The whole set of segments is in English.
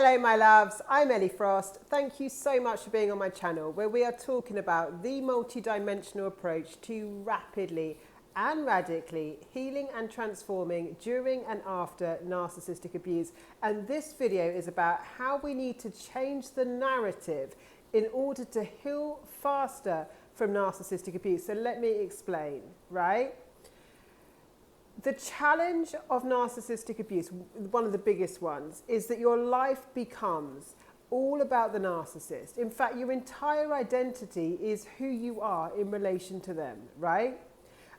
Hello my loves, I'm Ellie Frost. Thank you so much for being on my channel where we are talking about the multi-dimensional approach to rapidly and radically healing and transforming during and after narcissistic abuse. And this video is about how we need to change the narrative in order to heal faster from narcissistic abuse. So let me explain, right? The challenge of narcissistic abuse, one of the biggest ones, is that your life becomes all about the narcissist. In fact, your entire identity is who you are in relation to them, right?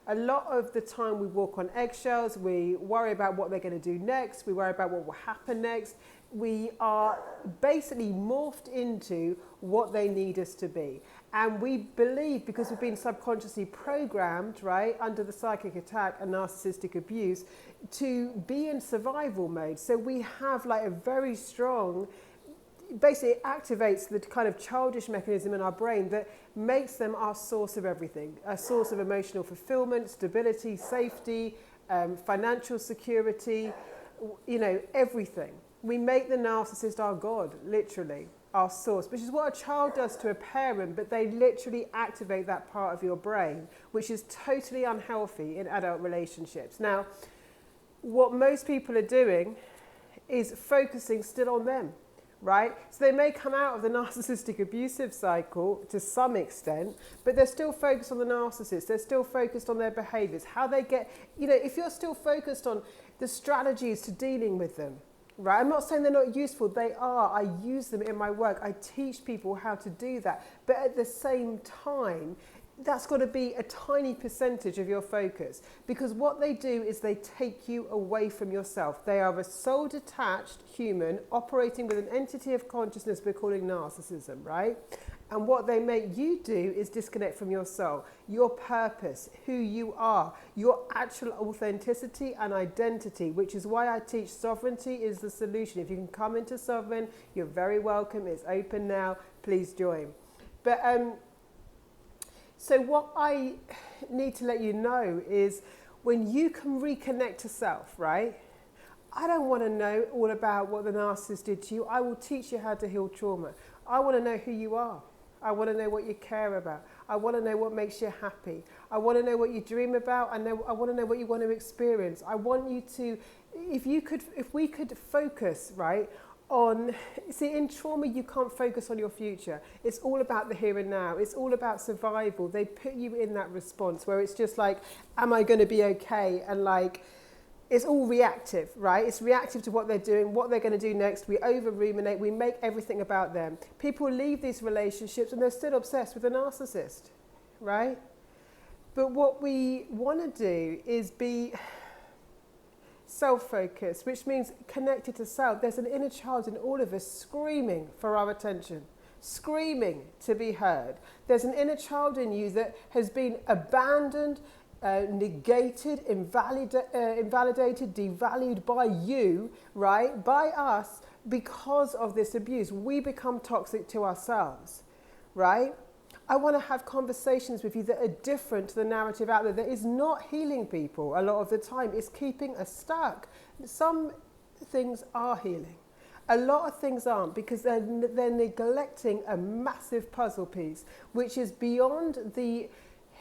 A lot of the time we walk on eggshells, we worry about what they're going to do next, we worry about what will happen next. We are basically morphed into what they need us to be. And we believe, because we've been subconsciously programmed, right, under the psychic attack and narcissistic abuse, to be in survival mode. So we have like a very strong, basically it activates the kind of childish mechanism in our brain that makes them our source of everything, a source of emotional fulfillment, stability, safety, financial security, you know, everything. We make the narcissist our God, literally, our source, which is what a child does to a parent, but they literally activate that part of your brain, which is totally unhealthy in adult relationships. Now, what most people are doing is focusing still on them, right? So they may come out of the narcissistic abusive cycle to some extent, but they're still focused on the narcissist. They're still focused on their behaviors, how they get, you know, if you're still focused on the strategies to dealing with them, right? I'm not saying they're not useful, they are. I use them in my work. I teach people how to do that. But at the same time, that's got to be a tiny percentage of your focus, because what they do is they take you away from yourself. They are a soul detached human operating with an entity of consciousness we're calling narcissism, right? And what they make you do is disconnect from your soul, your purpose, who you are, your actual authenticity and identity, which is why I teach sovereignty is the solution. If you can come into sovereign, you're very welcome. It's open now. Please join. But so what I need to let you know is when you can reconnect to self, right? I don't want to know all about what the narcissist did to you. I will teach you how to heal trauma. I want to know who you are. I want to know what you care about. I want to know what makes you happy. I want to know what you dream about. I want to know what you want to experience. I want you to, if we could focus, right, on, see, in trauma you can't focus on your future. It's all about the here and now. It's all about survival. They put you in that response where it's just like, am I going to be okay? And like, it's all reactive, right? It's reactive to what they're doing, what they're going to do next. We over-ruminate. We make everything about them. People leave these relationships and they're still obsessed with the narcissist, right? But what we want to do is be self-focused, which means connected to self. There's an inner child in all of us screaming for our attention, screaming to be heard. There's an inner child in you that has been abandoned, negated, invalidated, devalued by you, right? By us, because of this abuse. We become toxic to ourselves, right? I want to have conversations with you that are different to the narrative out there that is not healing people a lot of the time. It's keeping us stuck. Some things are healing. A lot of things aren't, because they're neglecting a massive puzzle piece, which is beyond the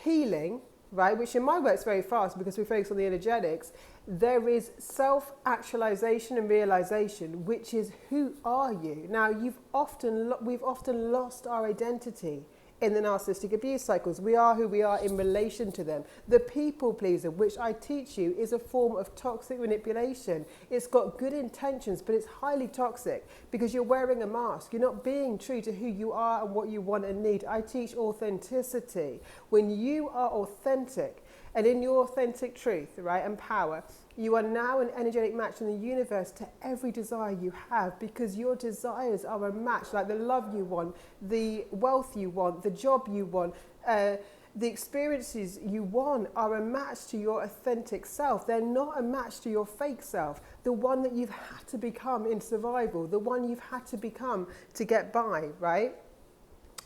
healing, right, which in my work is very fast because we focus on the energetics. There is self-actualization and realization, which is who are you? Now, we've often lost our identity in the narcissistic abuse cycles. We are who we are in relation to them. The people pleaser, which I teach you, is a form of toxic manipulation. It's got good intentions, but it's highly toxic because you're wearing a mask. You're not being true to who you are and what you want and need. I teach authenticity. When you are authentic and in your authentic truth, right, and power, you are now an energetic match in the universe to every desire you have, because your desires are a match, like the love you want, the wealth you want, the job you want, the experiences you want are a match to your authentic self. They're not a match to your fake self, the one that you've had to become in survival, the one you've had to become to get by, right?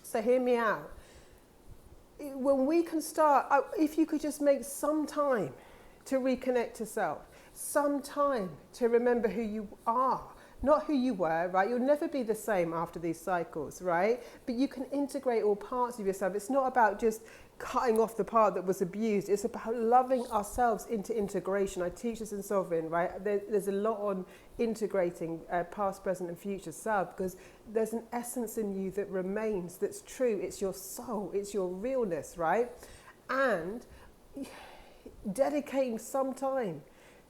So hear me out. When we can start, if you could just make some time to reconnect to self, some time to remember who you are, not who you were, right? You'll never be the same after these cycles, right? But you can integrate all parts of yourself. It's not about just cutting off the part that was abused. It's about loving ourselves into integration. I teach this in Sovereign, right? There's a lot on integrating past, present and future self, because there's an essence in you that remains, that's true. It's your soul, it's your realness, right? And dedicating some time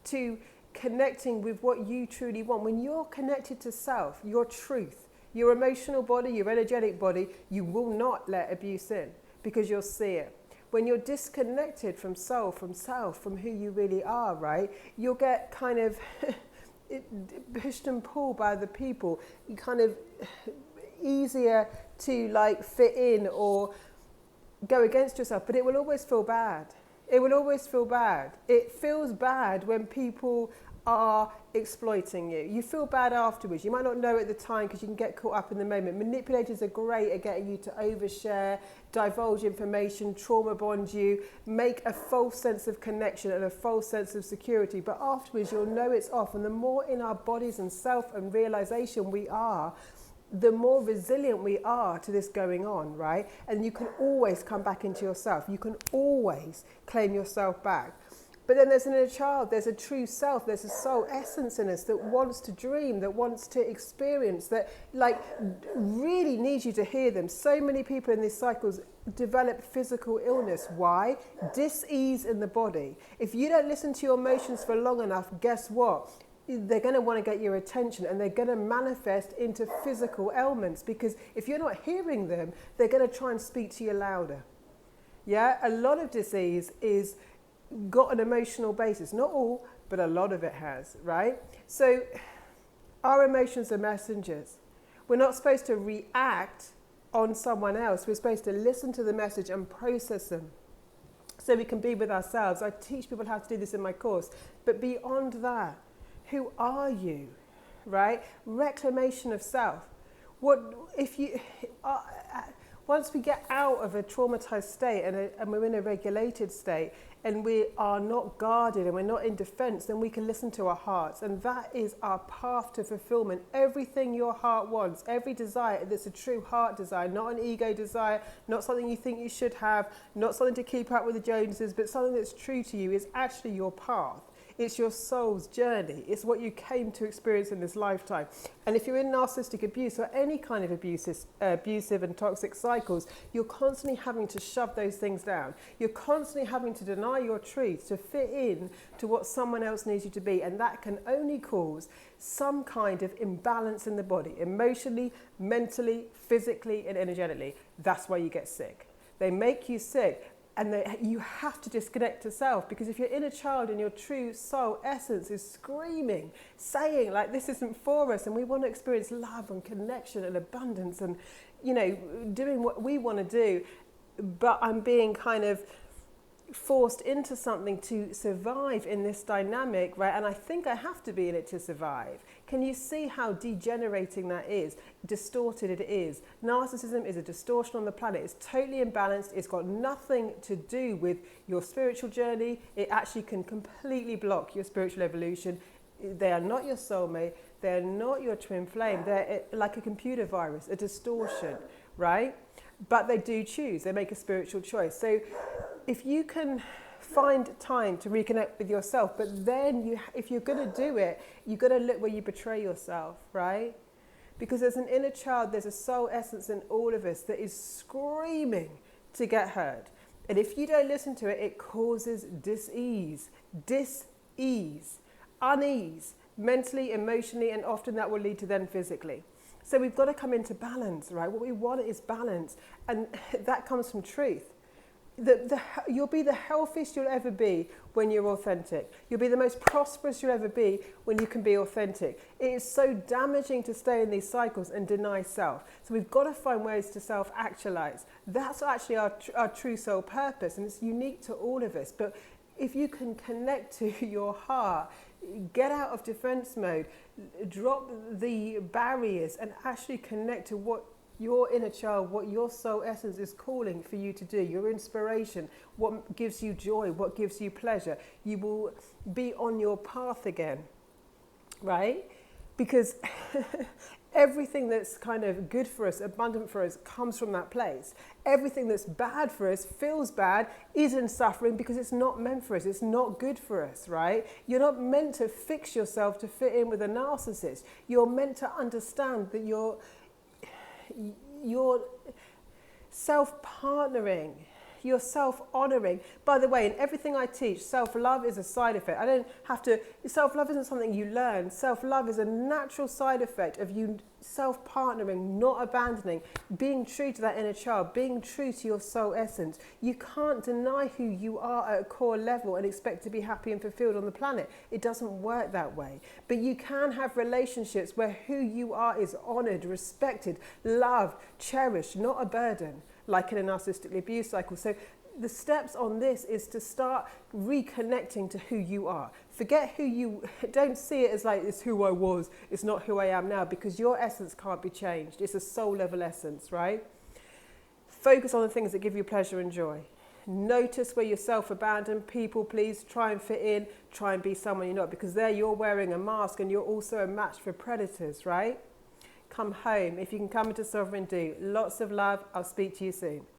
to connecting with what you truly want. When you're connected to self, your truth, your emotional body, your energetic body, you will not let abuse in, because you'll see it. When you're disconnected from soul, from self, from who you really are, right, you'll get kind of pushed and pulled by other people. You kind of easier to like fit in or go against yourself, but it will always feel bad. It will always feel bad. It feels bad when people are exploiting you. You feel bad afterwards. You might not know at the time because you can get caught up in the moment. Manipulators are great at getting you to overshare, divulge information, trauma bond you, make a false sense of connection and a false sense of security. But afterwards you'll know it's off. And the more in our bodies and self and realization we are, the more resilient we are to this going on, right? And you can always come back into yourself. You can always claim yourself back. But then there's an inner child, there's a true self, there's a soul essence in us that wants to dream, that wants to experience, that like really needs you to hear them. So many people in these cycles develop physical illness. Why? Dis-ease in the body. If you don't listen to your emotions for long enough, guess what? They're going to want to get your attention and they're going to manifest into physical ailments, because if you're not hearing them, they're going to try and speak to you louder. Yeah, a lot of disease is got an emotional basis. Not all, but a lot of it has, right? So our emotions are messengers. We're not supposed to react on someone else. We're supposed to listen to the message and process them so we can be with ourselves. I teach people how to do this in my course. But beyond that, who are you, right? Reclamation of self. What if you... once we get out of a traumatized state and we're in a regulated state and we are not guarded and we're not in defense, then we can listen to our hearts. And that is our path to fulfillment. Everything your heart wants, every desire that's a true heart desire, not an ego desire, not something you think you should have, not something to keep up with the Joneses, but something that's true to you, is actually your path. It's your soul's journey. It's what you came to experience in this lifetime. And if you're in narcissistic abuse or any kind of abusive and toxic cycles, you're constantly having to shove those things down. You're constantly having to deny your truth to fit in to what someone else needs you to be. And that can only cause some kind of imbalance in the body, emotionally, mentally, physically, and energetically. That's why you get sick. They make you sick. And you have to disconnect to self, because if your inner child and your true soul essence is screaming, saying like this isn't for us, and we want to experience love and connection and abundance and, you know, doing what we want to do, but I'm being kind of forced into something to survive in this dynamic, right? And I think I have to be in it to survive. Can you see how degenerating that is? Distorted it is. Narcissism is a distortion on the planet. It's totally imbalanced. It's got nothing to do with your spiritual journey. It actually can completely block your spiritual evolution. They are not your soulmate. They're not your twin flame. They're like a computer virus, a distortion, right? But they do choose. They make a spiritual choice. So if you can find time to reconnect with yourself, but then if you're going to do it, you've got to look where you betray yourself, right? Because there's an inner child, there's a soul essence in all of us that is screaming to get heard. And if you don't listen to it, it causes dis-ease, unease, mentally, emotionally, and often that will lead to then physically. So we've got to come into balance, right? What we want is balance, and that comes from truth. You'll be the healthiest you'll ever be when you're authentic. You'll be the most prosperous you'll ever be when you can be authentic. It is so damaging to stay in these cycles and deny self. So we've got to find ways to self-actualize. That's actually our true soul purpose, and it's unique to all of us. But if you can connect to your heart, get out of defense mode, drop the barriers, and actually connect to what your inner child, what your soul essence is calling for you to do, your inspiration, what gives you joy, what gives you pleasure, you will be on your path again, right? because everything that's kind of good for us, abundant for us, comes from that place. Everything that's bad for us, feels bad, is in suffering because it's not meant for us. It's not good for us, right? You're not meant to fix yourself to fit in with a narcissist. You're meant to understand that you're self-partnering. You're self-honoring. By the way, in everything I teach, self-love is a side effect. I don't have to, self-love isn't something you learn. Self-love is a natural side effect of you self-partnering, not abandoning, being true to that inner child, being true to your soul essence. You can't deny who you are at a core level and expect to be happy and fulfilled on the planet. It doesn't work that way. But you can have relationships where who you are is honored, respected, loved, cherished, not a burden, like in a narcissistic abuse cycle. So the steps on this is to start reconnecting to who you are. Forget who you, don't see it as like it's who I was, it's not who I am now, because your essence can't be changed. It's a soul level essence, right? Focus on the things that give you pleasure and joy. Notice where you're self-abandoned, people please, try and fit in, try and be someone you're not, because there you're wearing a mask and you're also a match for predators, right? Come home. If you can come into sovereign, do. Lots of love. I'll speak to you soon.